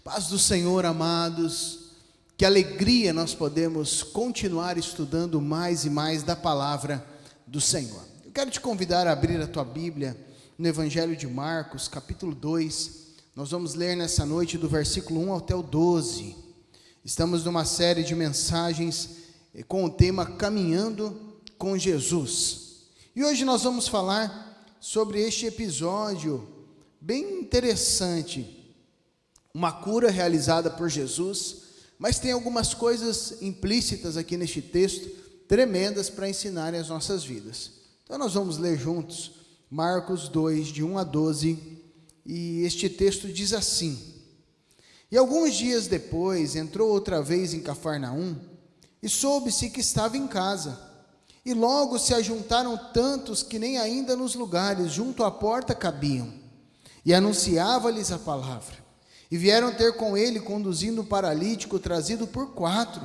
Paz do Senhor, amados, que alegria nós podemos continuar estudando mais e mais da palavra do Senhor. Eu quero te convidar a abrir a tua Bíblia no Evangelho de Marcos, capítulo 2. Nós vamos ler nessa noite do versículo 1 até o 12. Estamos numa série de mensagens com o tema Caminhando com Jesus. E hoje nós vamos falar sobre este episódio bem interessante. Uma cura realizada por Jesus, mas tem algumas coisas implícitas aqui neste texto, tremendas para ensinarem as nossas vidas. Então nós vamos ler juntos, Marcos 2, de 1 a 12, e este texto diz assim: E alguns dias depois, entrou outra vez em Cafarnaum, e soube-se que estava em casa, e logo se ajuntaram tantos que nem ainda nos lugares junto à porta cabiam, e anunciava-lhes a palavra. E vieram ter com ele, conduzindo o paralítico, trazido por 4.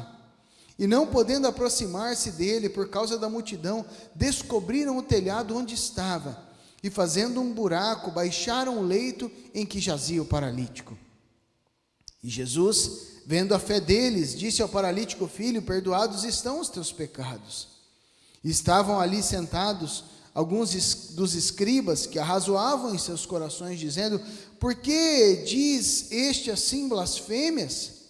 E não podendo aproximar-se dele por causa da multidão, descobriram o telhado onde estava, e fazendo um buraco, baixaram o leito em que jazia o paralítico. E Jesus, vendo a fé deles, disse ao paralítico: Filho, perdoados estão os teus pecados. E estavam ali sentados alguns dos escribas que arrazoavam em seus corações, dizendo: Por que diz este assim blasfêmias?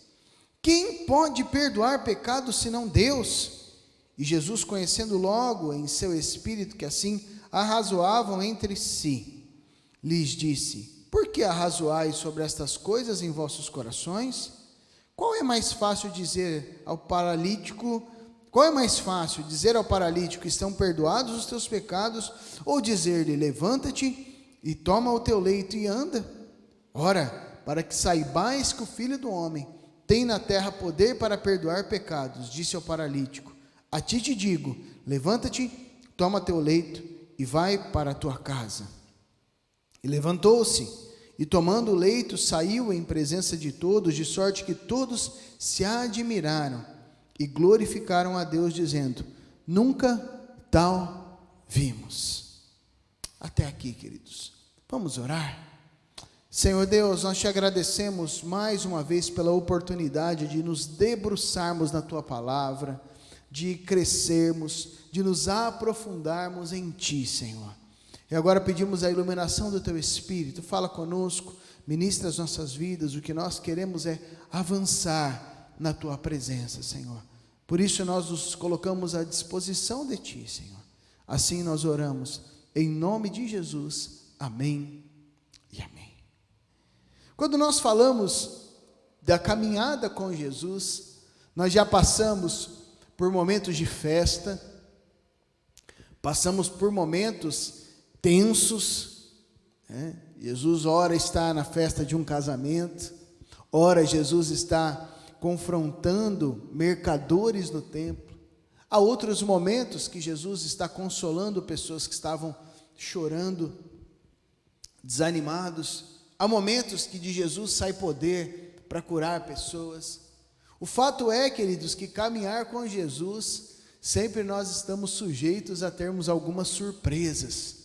Quem pode perdoar pecados senão Deus? E Jesus, conhecendo logo em seu espírito que assim arrazoavam entre si, lhes disse: Por que arrazoais sobre estas coisas em vossos corações? Qual é mais fácil dizer ao paralítico: estão perdoados os teus pecados, ou dizer-lhe: levanta-te e toma o teu leito e anda? Ora, para que saibais que o Filho do Homem tem na terra poder para perdoar pecados, disse ao paralítico: a ti te digo, levanta-te, toma teu leito e vai para a tua casa. E levantou-se, e tomando o leito, saiu em presença de todos, de sorte que todos se admiraram e glorificaram a Deus, dizendo: Nunca tal vimos. Até aqui, queridos. Vamos orar? Senhor Deus, nós te agradecemos mais uma vez pela oportunidade de nos debruçarmos na tua palavra, de crescermos, de nos aprofundarmos em ti, Senhor. E agora pedimos a iluminação do teu Espírito. Fala conosco, ministra as nossas vidas. O que nós queremos é avançar na tua presença, Senhor. Por isso nós nos colocamos à disposição de ti, Senhor. Assim nós oramos, em nome de Jesus. Amém e amém. Quando nós falamos da caminhada com Jesus, nós já passamos por momentos de festa, passamos por momentos tensos, né? Jesus ora está na festa de um casamento, ora Jesus está confrontando mercadores no templo. Há outros momentos que Jesus está consolando pessoas que estavam chorando, desanimados. Há momentos que de Jesus sai poder para curar pessoas. O fato é, queridos, que caminhar com Jesus, sempre nós estamos sujeitos a termos algumas surpresas.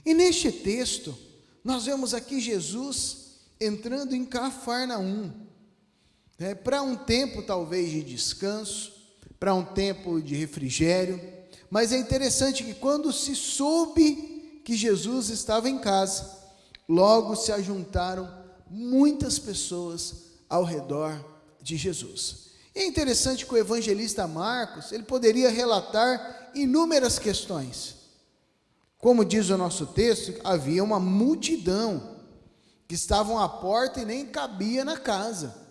E neste texto, nós vemos aqui Jesus entrando em Cafarnaum, para um tempo talvez de descanso, para um tempo de refrigério. Mas é interessante que quando se soube que Jesus estava em casa, logo se ajuntaram muitas pessoas ao redor de Jesus. E é interessante que o evangelista Marcos, ele poderia relatar inúmeras questões. Como diz o nosso texto, havia uma multidão que estavam à porta e nem cabia na casa.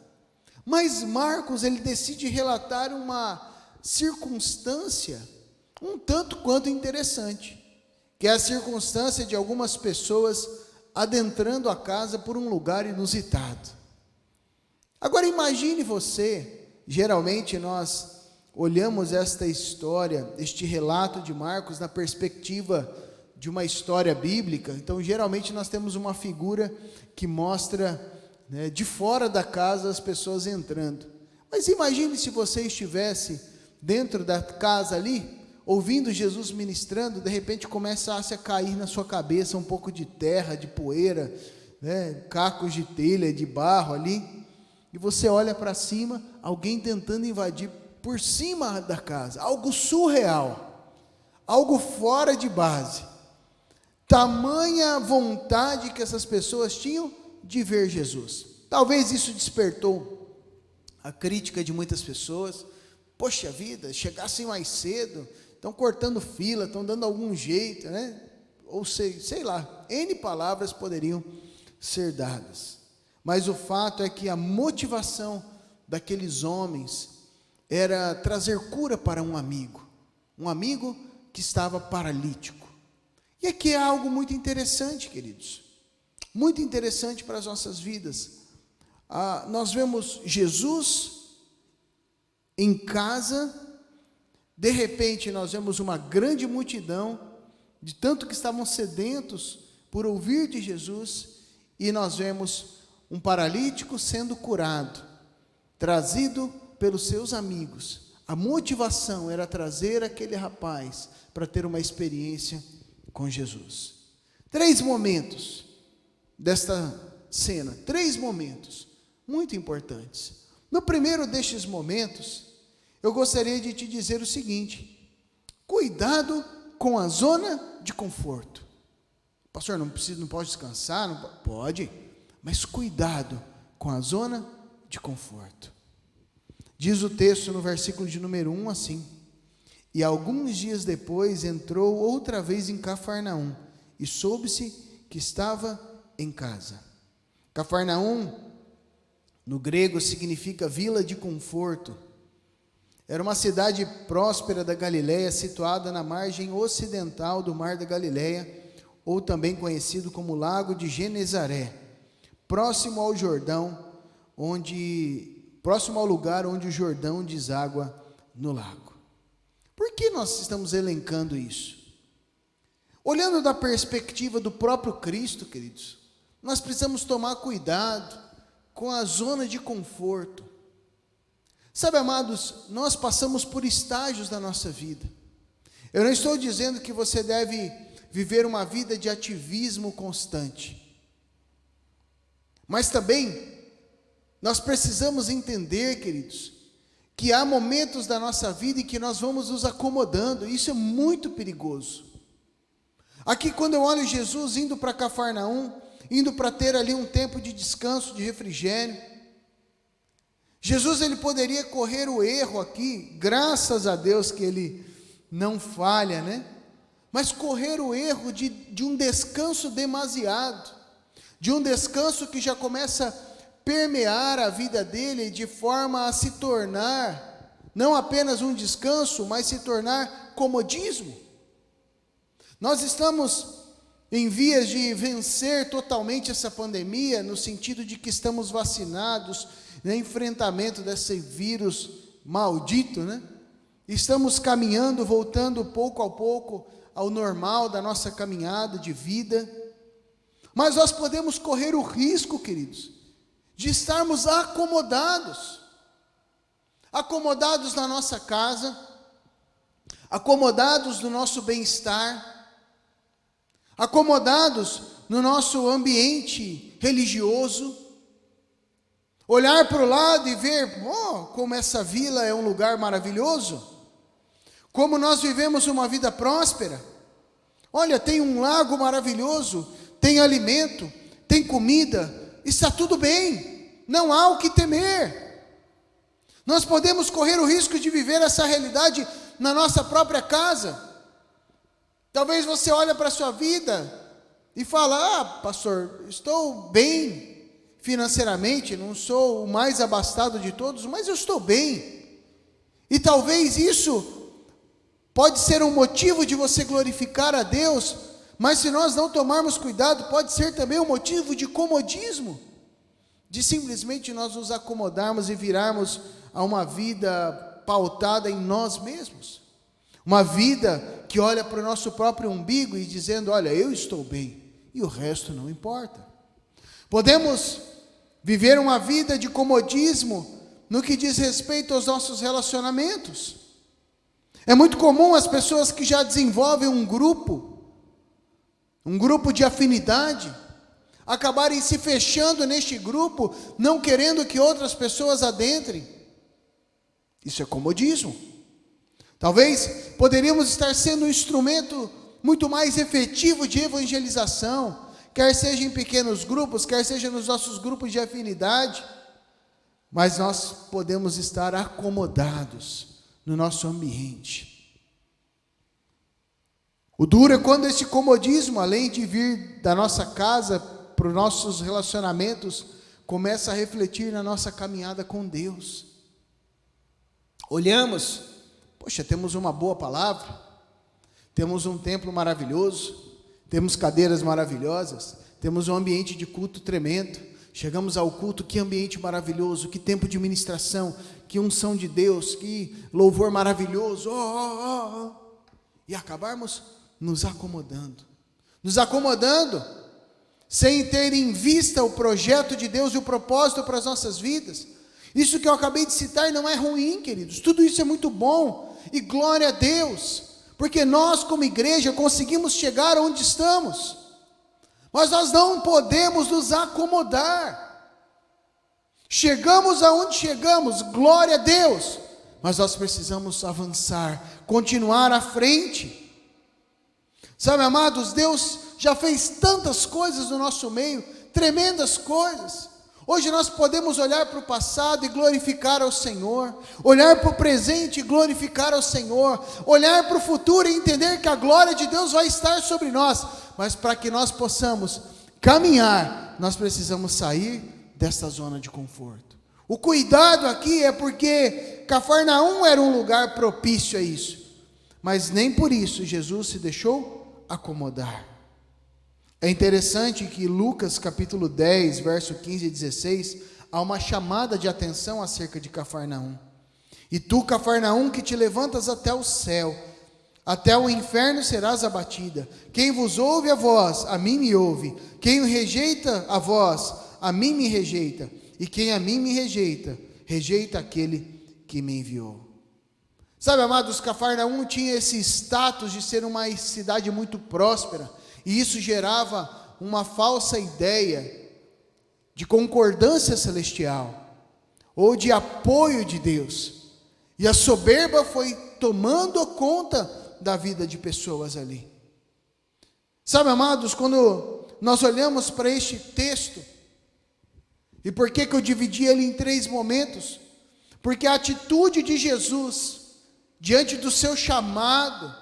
Mas Marcos, ele decide relatar uma circunstância um tanto quanto interessante, que é a circunstância de algumas pessoas adentrando a casa por um lugar inusitado. Agora imagine você, geralmente nós olhamos esta história, este relato de Marcos na perspectiva de uma história bíblica. Então geralmente nós temos uma figura que mostra, de fora da casa as pessoas entrando. Mas imagine se você estivesse dentro da casa ali, ouvindo Jesus ministrando, de repente começasse a cair na sua cabeça um pouco de terra, de poeira, cacos de telha, de barro ali. e você olha para cima, alguém tentando invadir por cima da casa, algo surreal, algo fora de base. Tamanha vontade que essas pessoas tinham de ver Jesus. Talvez isso despertou a crítica de muitas pessoas. Poxa vida, chegassem mais cedo, estão cortando fila, estão dando algum jeito, né? Ou sei lá, N palavras poderiam ser dadas. Mas o fato é que a motivação daqueles homens era trazer cura para um amigo que estava paralítico. E aqui é algo muito interessante, queridos, muito interessante para as nossas vidas. Nós vemos Jesus em casa, de repente nós vemos uma grande multidão, de tanto que estavam sedentos por ouvir de Jesus, e nós vemos um paralítico sendo curado, trazido pelos seus amigos. A motivação era trazer aquele rapaz para ter uma experiência com Jesus. 3 momentos desta cena, 3 momentos muito importantes. No primeiro destes momentos, eu gostaria de te dizer o seguinte: cuidado com a zona de conforto. Pastor, não pode descansar? Não pode, mas cuidado com a zona de conforto. Diz o texto no versículo de número 1 assim: e alguns dias depois entrou outra vez em Cafarnaum, e soube-se que estava em casa. Cafarnaum, no grego, significa vila de conforto. Era uma cidade próspera da Galileia, situada na margem ocidental do Mar da Galileia, ou também conhecido como Lago de Genezaré, próximo ao lugar onde o Jordão deságua no lago. Por que nós estamos elencando isso? Olhando da perspectiva do próprio Cristo, queridos, nós precisamos tomar cuidado com a zona de conforto. Sabe, amados, nós passamos por estágios da nossa vida. Eu não estou dizendo que você deve viver uma vida de ativismo constante, mas também nós precisamos entender, queridos, que há momentos da nossa vida em que nós vamos nos acomodando. Isso é muito perigoso. Aqui, quando eu olho Jesus indo para Cafarnaum, indo para ter ali um tempo de descanso, de refrigério, Jesus, ele poderia correr o erro aqui, graças a Deus que ele não falha, né? Mas correr o erro de um descanso demasiado, de um descanso que já começa a permear a vida dele de forma a se tornar, não apenas um descanso, mas se tornar comodismo. Nós estamos em vias de vencer totalmente essa pandemia, no sentido de que estamos vacinados, no enfrentamento desse vírus maldito, né? Estamos caminhando, voltando pouco a pouco ao normal da nossa caminhada de vida, mas nós podemos correr o risco, queridos, de estarmos acomodados na nossa casa, acomodados no nosso bem-estar, acomodados no nosso ambiente religioso, olhar para o lado e ver, como essa vila é um lugar maravilhoso, como nós vivemos uma vida próspera. Olha, tem um lago maravilhoso, tem alimento, tem comida, está tudo bem, não há o que temer. Nós podemos correr o risco de viver essa realidade na nossa própria casa. Talvez você olhe para a sua vida e fala: pastor, estou bem financeiramente, não sou o mais abastado de todos, mas eu estou bem. E talvez isso pode ser um motivo de você glorificar a Deus, mas se nós não tomarmos cuidado, pode ser também um motivo de comodismo, de simplesmente nós nos acomodarmos e virarmos a uma vida pautada em nós mesmos, uma vida que olha para o nosso próprio umbigo e dizendo: olha, eu estou bem, e o resto não importa. Podemos viver uma vida de comodismo no que diz respeito aos nossos relacionamentos. É muito comum as pessoas que já desenvolvem um grupo de afinidade, acabarem se fechando neste grupo, não querendo que outras pessoas adentrem. Isso é comodismo. Talvez poderíamos estar sendo um instrumento muito mais efetivo de evangelização, quer seja em pequenos grupos, quer seja nos nossos grupos de afinidade, mas nós podemos estar acomodados no nosso ambiente. O duro é quando esse comodismo, além de vir da nossa casa para os nossos relacionamentos, começa a refletir na nossa caminhada com Deus. Olhamos, poxa, temos uma boa palavra, temos um templo maravilhoso, temos cadeiras maravilhosas, temos um ambiente de culto tremendo. Chegamos ao culto, que ambiente maravilhoso, que tempo de ministração, que unção de Deus, que louvor maravilhoso, e acabarmos nos acomodando, sem ter em vista o projeto de Deus e o propósito para as nossas vidas. Isso que eu acabei de citar não é ruim, queridos, tudo isso é muito bom, e glória a Deus, porque nós como igreja conseguimos chegar onde estamos, mas nós não podemos nos acomodar. Chegamos aonde chegamos, glória a Deus, mas nós precisamos avançar, continuar à frente. Sabe, amados, Deus já fez tantas coisas no nosso meio, tremendas coisas. Hoje nós podemos olhar para o passado e glorificar ao Senhor, olhar para o presente e glorificar ao Senhor, olhar para o futuro e entender que a glória de Deus vai estar sobre nós, mas para que nós possamos caminhar, nós precisamos sair desta zona de conforto. O cuidado aqui é porque Cafarnaum era um lugar propício a isso, mas nem por isso Jesus se deixou acomodar. É interessante que Lucas capítulo 10, verso 15 e 16, há uma chamada de atenção acerca de Cafarnaum. E tu, Cafarnaum, que te levantas até o céu, até o inferno serás abatida. Quem vos ouve a vós, a mim me ouve. Quem rejeita a vós, a mim me rejeita. E quem a mim me rejeita, rejeita aquele que me enviou. Sabe, amados, Cafarnaum tinha esse status de ser uma cidade muito próspera, e isso gerava uma falsa ideia de concordância celestial, ou de apoio de Deus, e a soberba foi tomando conta da vida de pessoas ali. Sabe, amados, quando nós olhamos para este texto, e por que eu dividi ele em 3 momentos? Porque a atitude de Jesus, diante do seu chamado,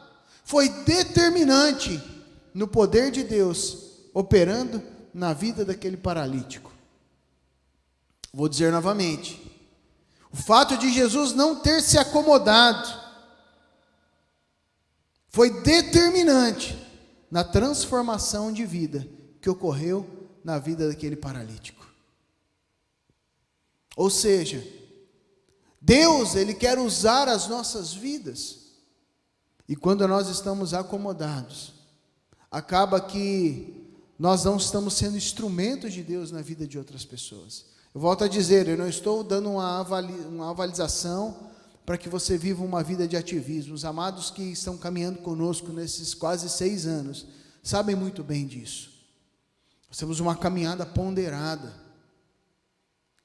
foi determinante no poder de Deus, operando na vida daquele paralítico. Vou dizer novamente, o fato de Jesus não ter se acomodado, foi determinante na transformação de vida que ocorreu na vida daquele paralítico. Ou seja, Deus, Ele quer usar as nossas vidas, e quando nós estamos acomodados, acaba que nós não estamos sendo instrumentos de Deus na vida de outras pessoas. Eu volto a dizer, eu não estou dando uma avaliação para que você viva uma vida de ativismo. Os amados que estão caminhando conosco nesses quase 6 anos, sabem muito bem disso. Nós temos uma caminhada ponderada,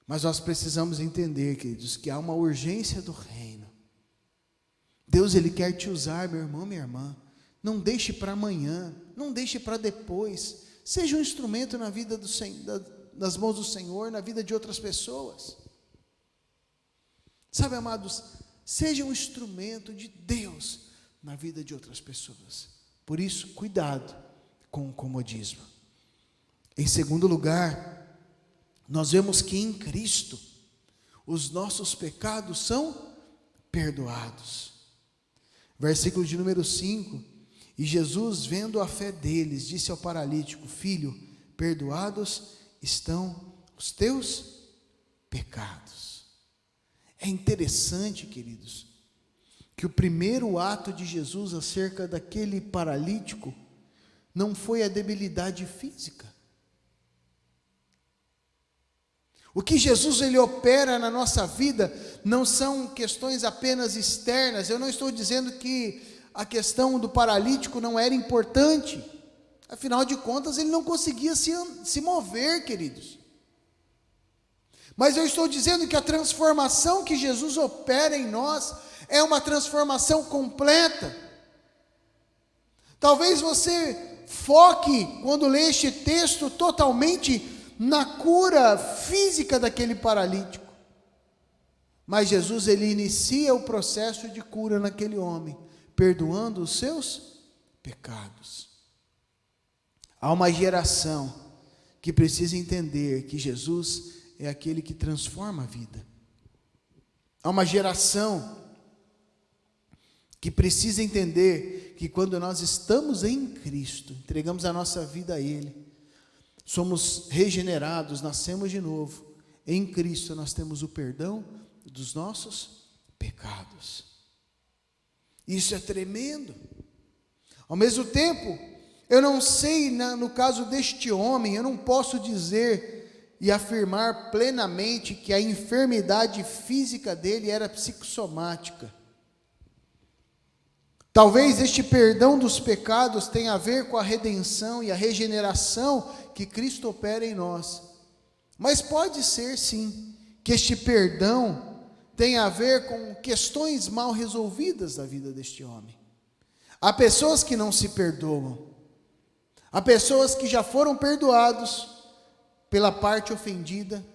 mas nós precisamos entender, queridos, que há uma urgência do reino. Deus, Ele quer te usar, meu irmão, minha irmã. Não deixe para amanhã, não deixe para depois. Seja um instrumento na vida do Senhor, nas mãos do Senhor, na vida de outras pessoas. Sabe, amados, seja um instrumento de Deus na vida de outras pessoas. Por isso, cuidado com o comodismo. Em segundo lugar, nós vemos que em Cristo os nossos pecados são perdoados. Versículo de número 5. E Jesus, vendo a fé deles, disse ao paralítico: filho, perdoados estão os teus pecados. É interessante, queridos, que o primeiro ato de Jesus acerca daquele paralítico não foi a debilidade física. O que Jesus ele opera na nossa vida não são questões apenas externas. Eu não estou dizendo que a questão do paralítico não era importante. Afinal de contas, ele não conseguia se mover, queridos. Mas eu estou dizendo que a transformação que Jesus opera em nós é uma transformação completa. Talvez você foque, quando lê este texto, totalmente na cura física daquele paralítico. Mas Jesus, ele inicia o processo de cura naquele homem, perdoando os seus pecados. Há uma geração que precisa entender que Jesus é aquele que transforma a vida. Há uma geração que precisa entender que quando nós estamos em Cristo, entregamos a nossa vida a Ele, somos regenerados, nascemos de novo. Em Cristo nós temos o perdão dos nossos pecados. Isso é tremendo. Ao mesmo tempo, eu não sei, no caso deste homem, eu não posso dizer e afirmar plenamente que a enfermidade física dele era psicossomática. Talvez este perdão dos pecados tenha a ver com a redenção e a regeneração que Cristo opera em nós. Mas pode ser sim, que este perdão tenha a ver com questões mal resolvidas da vida deste homem. Há pessoas que não se perdoam. Há pessoas que já foram perdoados pela parte ofendida.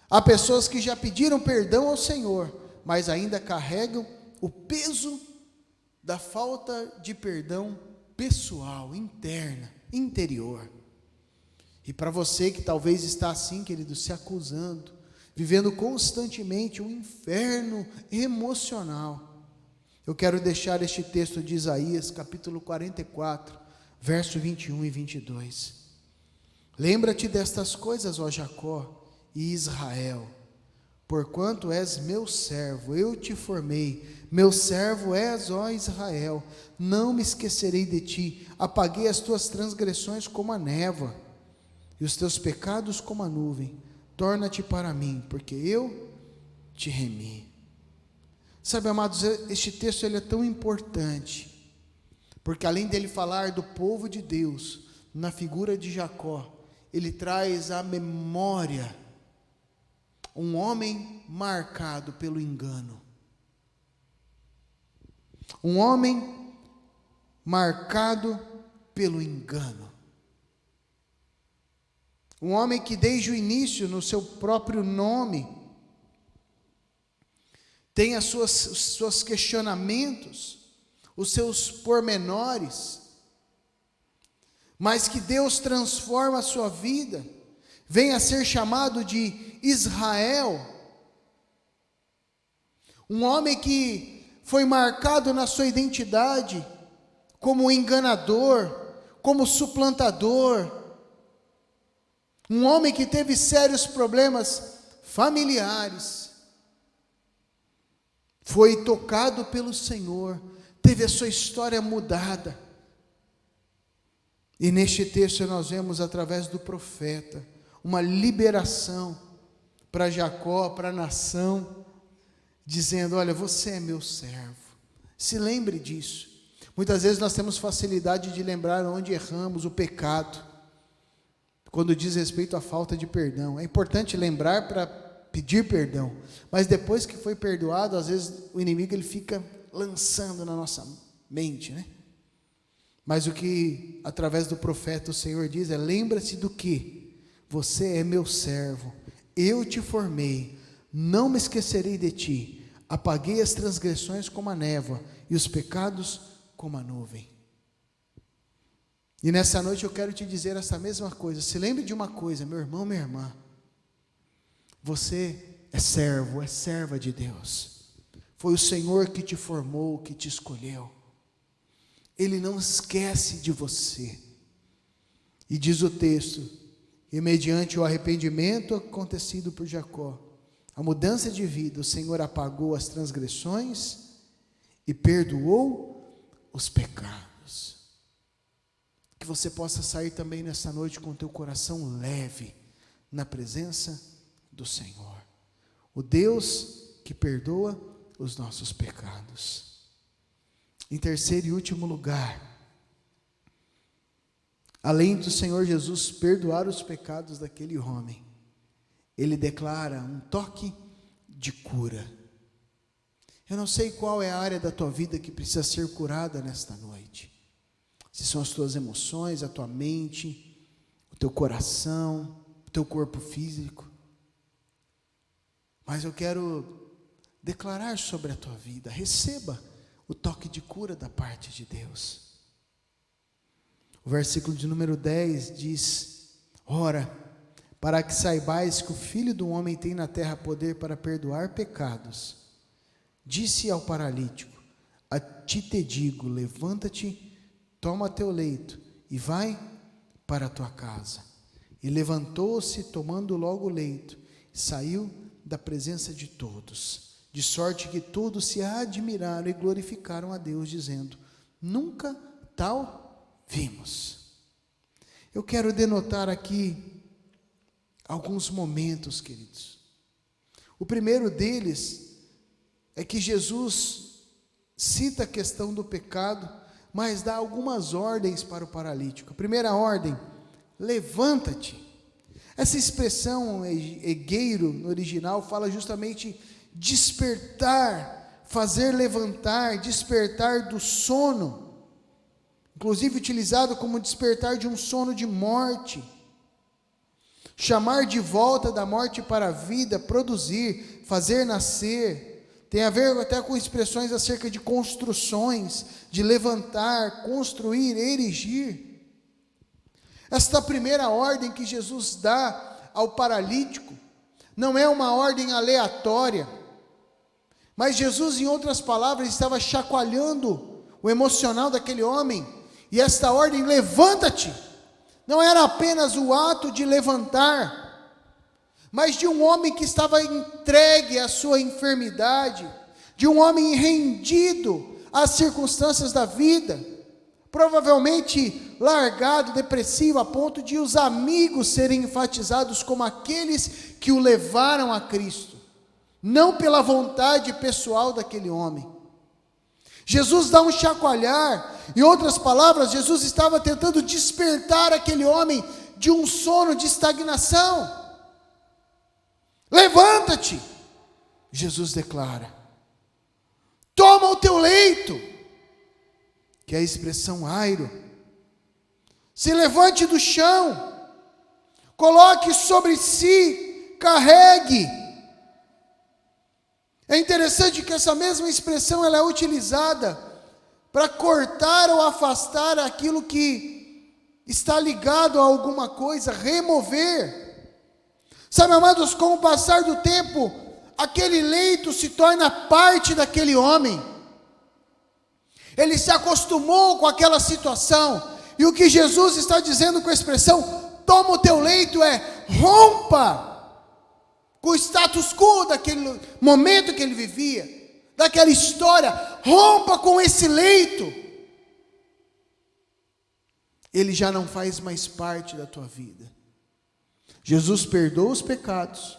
Há pessoas que já pediram perdão ao Senhor, mas ainda carregam o peso da falta de perdão pessoal, interna, interior. E para você que talvez está assim, querido, se acusando, vivendo constantemente um inferno emocional, eu quero deixar este texto de Isaías, capítulo 44, verso 21 e 22. Lembra-te destas coisas, ó Jacó e Israel, porquanto és meu servo, eu te formei, meu servo és, ó Israel, não me esquecerei de ti, apaguei as tuas transgressões como a névoa, e os teus pecados como a nuvem, torna-te para mim, porque eu te remi. Sabe, amados, este texto ele é tão importante, porque além dele falar do povo de Deus, na figura de Jacó, ele traz à memória um homem marcado pelo engano. Um homem marcado pelo engano. Um homem que desde o início, no seu próprio nome, tem os seus questionamentos, os seus pormenores, mas que Deus transforma a sua vida, vem a ser chamado de Israel. Um homem que foi marcado na sua identidade como enganador, como suplantador. Um homem que teve sérios problemas familiares. Foi tocado pelo Senhor, teve a sua história mudada. E neste texto nós vemos através do profeta uma liberação para Jacó, para a nação, dizendo: olha, você é meu servo. Se lembre disso. Muitas vezes nós temos facilidade de lembrar onde erramos, o pecado, quando diz respeito à falta de perdão. É importante lembrar para pedir perdão, mas depois que foi perdoado, às vezes o inimigo ele fica lançando na nossa mente, né? Mas o que através do profeta o Senhor diz é: lembra-se do que? Você é meu servo, eu te formei, não me esquecerei de ti, apaguei as transgressões como a névoa e os pecados como a nuvem. E nessa noite eu quero te dizer essa mesma coisa. Se lembre de uma coisa, meu irmão, minha irmã, você é servo, é serva de Deus. Foi o Senhor que te formou, que te escolheu. Ele não esquece de você. E diz o texto, e mediante o arrependimento acontecido por Jacó, a mudança de vida, o Senhor apagou as transgressões e perdoou os pecados. Que você possa sair também nessa noite com o teu coração leve na presença do Senhor, o Deus que perdoa os nossos pecados. Em terceiro e último lugar, Além do Senhor Jesus perdoar os pecados daquele homem, ele declara um toque de cura. Eu não sei qual é a área da tua vida que precisa ser curada nesta noite. Se são as tuas emoções, a tua mente, o teu coração, o teu corpo físico. Mas eu quero declarar sobre a tua vida: receba o toque de cura da parte de Deus. O versículo de número 10 diz: ora, para que saibais que o Filho do Homem tem na terra poder para perdoar pecados, disse ao paralítico: a ti te digo, levanta-te, toma teu leito e vai para a tua casa. E levantou-se, tomando logo o leito, e saiu da presença de todos, de sorte que todos se admiraram e glorificaram a Deus, dizendo: nunca tal vimos. Eu quero denotar aqui alguns momentos, queridos. O primeiro deles é que Jesus cita a questão do pecado, mas dá algumas ordens para o paralítico. A primeira ordem: levanta-te. Essa expressão egeiro no original fala justamente despertar, fazer levantar, despertar do sono, inclusive utilizado como despertar de um sono de morte, chamar de volta da morte para a vida, produzir, fazer nascer. Tem a ver até com expressões acerca de construções, de levantar, construir, erigir. Esta primeira ordem que Jesus dá ao paralítico não é uma ordem aleatória, mas Jesus, em outras palavras, estava chacoalhando o emocional daquele homem, e esta ordem, levanta-te, não era apenas o ato de levantar, mas de um homem que estava entregue à sua enfermidade, de um homem rendido às circunstâncias da vida, provavelmente largado, depressivo, a ponto de os amigos serem enfatizados como aqueles que o levaram a Cristo, não pela vontade pessoal daquele homem. Jesus dá um chacoalhar, em outras palavras, Jesus estava tentando despertar aquele homem de um sono de estagnação. Levanta-te, Jesus declara, toma o teu leito, que é a expressão airo, se levante do chão, coloque sobre si, carregue. É interessante que essa mesma expressão ela é utilizada para cortar ou afastar aquilo que está ligado a alguma coisa, remover. Sabe, amados, com o passar do tempo, aquele leito se torna parte daquele homem. Ele se acostumou com aquela situação, e o que Jesus está dizendo com a expressão, toma o teu leito, é rompa com o status quo daquele momento que ele vivia, daquela história, rompa com esse leito. Ele já não faz mais parte da tua vida. Jesus perdoa os pecados,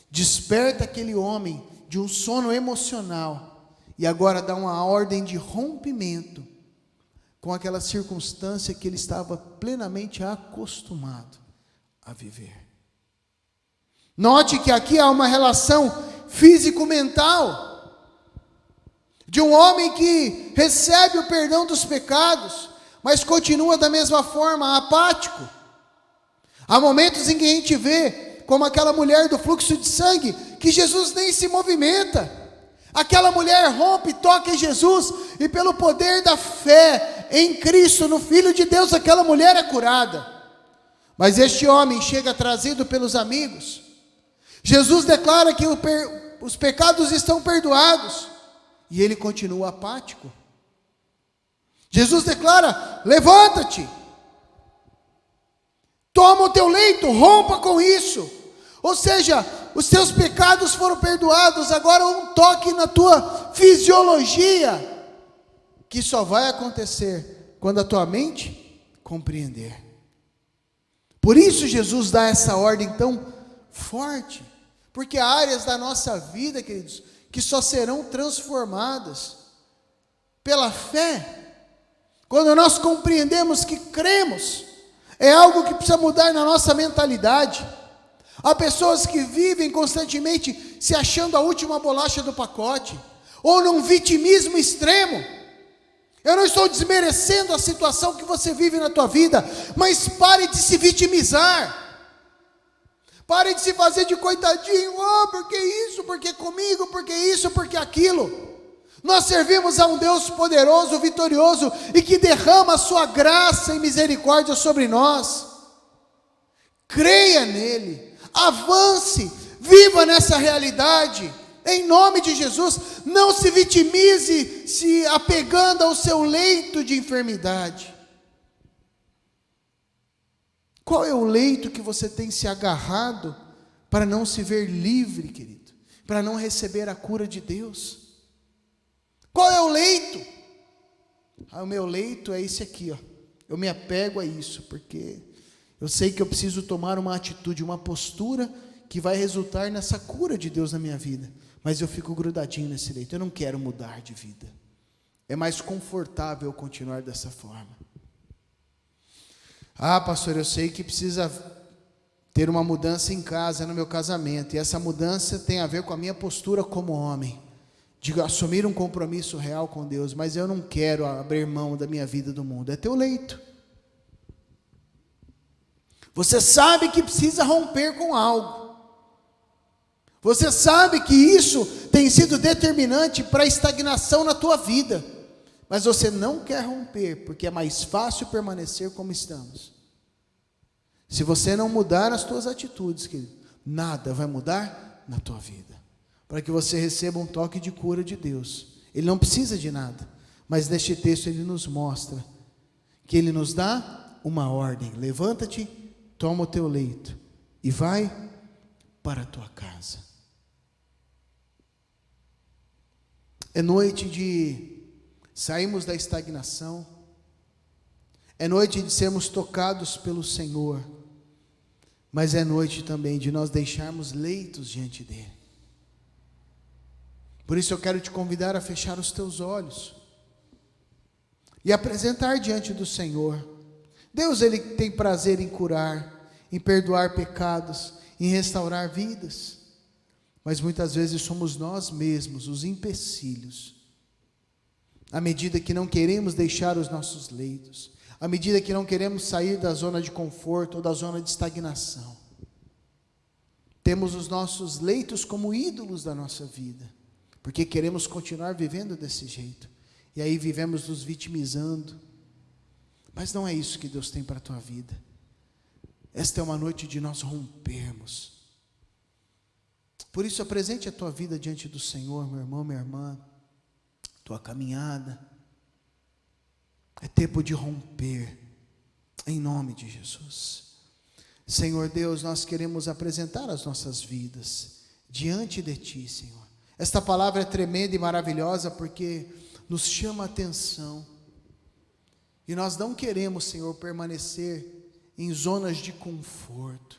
desperta aquele homem de um sono emocional, e agora dá uma ordem de rompimento com aquela circunstância que ele estava plenamente acostumado a viver. Note que aqui há uma relação físico-mental, de um homem que recebe o perdão dos pecados, mas continua da mesma forma apático. Há momentos em que a gente vê, como aquela mulher do fluxo de sangue, que Jesus nem se movimenta. Aquela mulher rompe, toca em Jesus, e pelo poder da fé em Cristo, no Filho de Deus, aquela mulher é curada. Mas este homem chega trazido pelos amigos. Jesus declara que os pecados estão perdoados, e ele continua apático. Jesus declara, levanta-te, toma o teu leito, rompa com isso. Ou seja, os teus pecados foram perdoados, agora um toque na tua fisiologia, que só vai acontecer quando a tua mente compreender. Por isso Jesus dá essa ordem tão forte, porque há áreas da nossa vida, queridos, que só serão transformadas pela fé, quando nós compreendemos que cremos, É algo que precisa mudar na nossa mentalidade. Há pessoas que vivem constantemente se achando a última bolacha do pacote, ou num vitimismo extremo. Eu não estou desmerecendo a situação que você vive na tua vida, mas pare de se vitimizar. Pare de se fazer de coitadinho, porque isso, porque comigo, porque isso, porque aquilo. Nós servimos a um Deus poderoso, vitorioso, e que derrama a sua graça e misericórdia sobre nós. Creia nele, avance, viva nessa realidade, em nome de Jesus. Não se vitimize se apegando ao seu leito de enfermidade. Qual é o leito que você tem se agarrado para não se ver livre, querido? Para não receber a cura de Deus? Qual é o leito? O meu leito é esse aqui, Eu me apego a isso, porque eu sei que eu preciso tomar uma atitude, uma postura que vai resultar nessa cura de Deus na minha vida. Mas eu fico grudadinho nesse leito, eu não quero mudar de vida. É mais confortável continuar dessa forma. Pastor, eu sei que precisa ter uma mudança em casa, no meu casamento, e essa mudança tem a ver com a minha postura como homem, de assumir um compromisso real com Deus, mas eu não quero abrir mão da minha vida do mundo. É teu leito. Você sabe que precisa romper com algo. Você sabe que isso tem sido determinante para a estagnação na tua vida, mas você não quer romper, porque é mais fácil permanecer como estamos. Se você não mudar as tuas atitudes, querido, nada vai mudar na tua vida. Para que você receba um toque de cura de Deus. Ele não precisa de nada, mas neste texto ele nos mostra que ele nos dá uma ordem: levanta-te, toma o teu leito e vai para a tua casa. É noite de sairmos da estagnação, é noite de sermos tocados pelo Senhor, mas é noite também de nós deixarmos leitos diante dele. Por isso eu quero te convidar a fechar os teus olhos e apresentar diante do Senhor. Deus, ele tem prazer em curar, em perdoar pecados, em restaurar vidas, mas muitas vezes somos nós mesmos os empecilhos. À medida que não queremos deixar os nossos leitos, à medida que não queremos sair da zona de conforto ou da zona de estagnação, temos os nossos leitos como ídolos da nossa vida, porque queremos continuar vivendo desse jeito, e aí vivemos nos vitimizando. Mas não é isso que Deus tem para a tua vida. Esta é uma noite de nós rompermos. Por isso apresente a tua vida diante do Senhor, meu irmão, minha irmã, tua caminhada. É tempo de romper, em nome de Jesus. Senhor Deus, nós queremos apresentar as nossas vidas diante de Ti, Senhor. Esta palavra é tremenda e maravilhosa porque nos chama a atenção. E nós não queremos, Senhor, permanecer em zonas de conforto.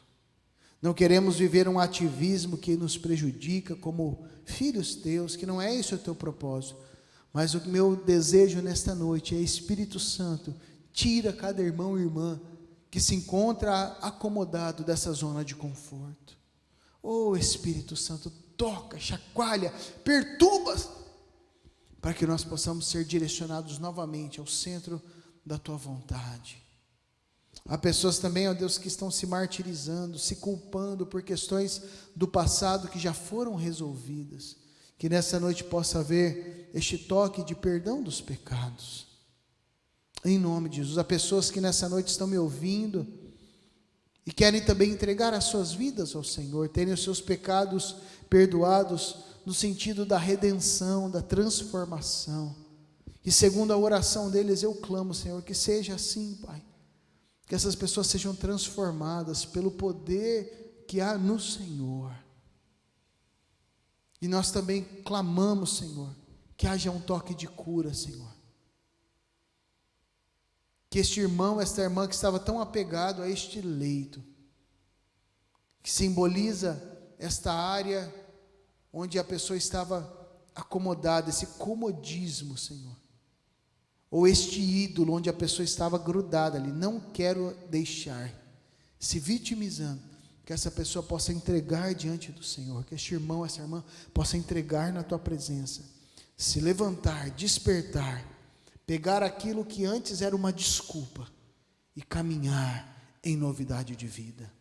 Não queremos viver um ativismo que nos prejudica como filhos teus, que não é esse o teu propósito. Mas o meu desejo nesta noite é: Espírito Santo, tira cada irmão e irmã que se encontra acomodado dessa zona de conforto. Espírito Santo, toca, chacoalha, perturba, para que nós possamos ser direcionados novamente ao centro da tua vontade. Há pessoas também, Deus, que estão se martirizando, se culpando por questões do passado que já foram resolvidas. Que nessa noite possa haver este toque de perdão dos pecados, em nome de Jesus. Há pessoas que nessa noite estão me ouvindo e querem também entregar as suas vidas ao Senhor, terem os seus pecados perdoados no sentido da redenção, da transformação. E segundo a oração deles eu clamo, Senhor, que seja assim, Pai, que essas pessoas sejam transformadas pelo poder que há no Senhor. E nós também clamamos, Senhor, que haja um toque de cura, Senhor. Que este irmão, esta irmã que estava tão apegado a este leito, que simboliza esta área onde a pessoa estava acomodada, esse comodismo, Senhor. ou este ídolo onde a pessoa estava grudada ali, não quero deixar, se vitimizando, que essa pessoa possa entregar diante do Senhor, que este irmão, essa irmã possa entregar na tua presença, se levantar, despertar, pegar aquilo que antes era uma desculpa e caminhar em novidade de vida.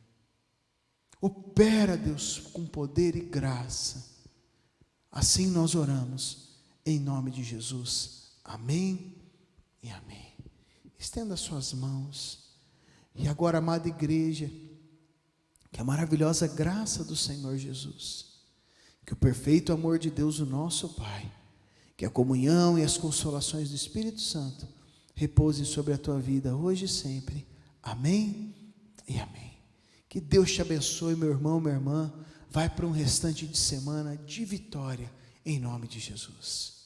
Opera, Deus, com poder e graça. Assim nós oramos, em nome de Jesus. Amém e amém. Estenda suas mãos. E agora, amada igreja, que a maravilhosa graça do Senhor Jesus, que o perfeito amor de Deus, o nosso Pai, que a comunhão e as consolações do Espírito Santo repousem sobre a tua vida hoje e sempre. Amém e amém. Que Deus te abençoe, meu irmão, minha irmã. Vai para um restante de semana de vitória, em nome de Jesus.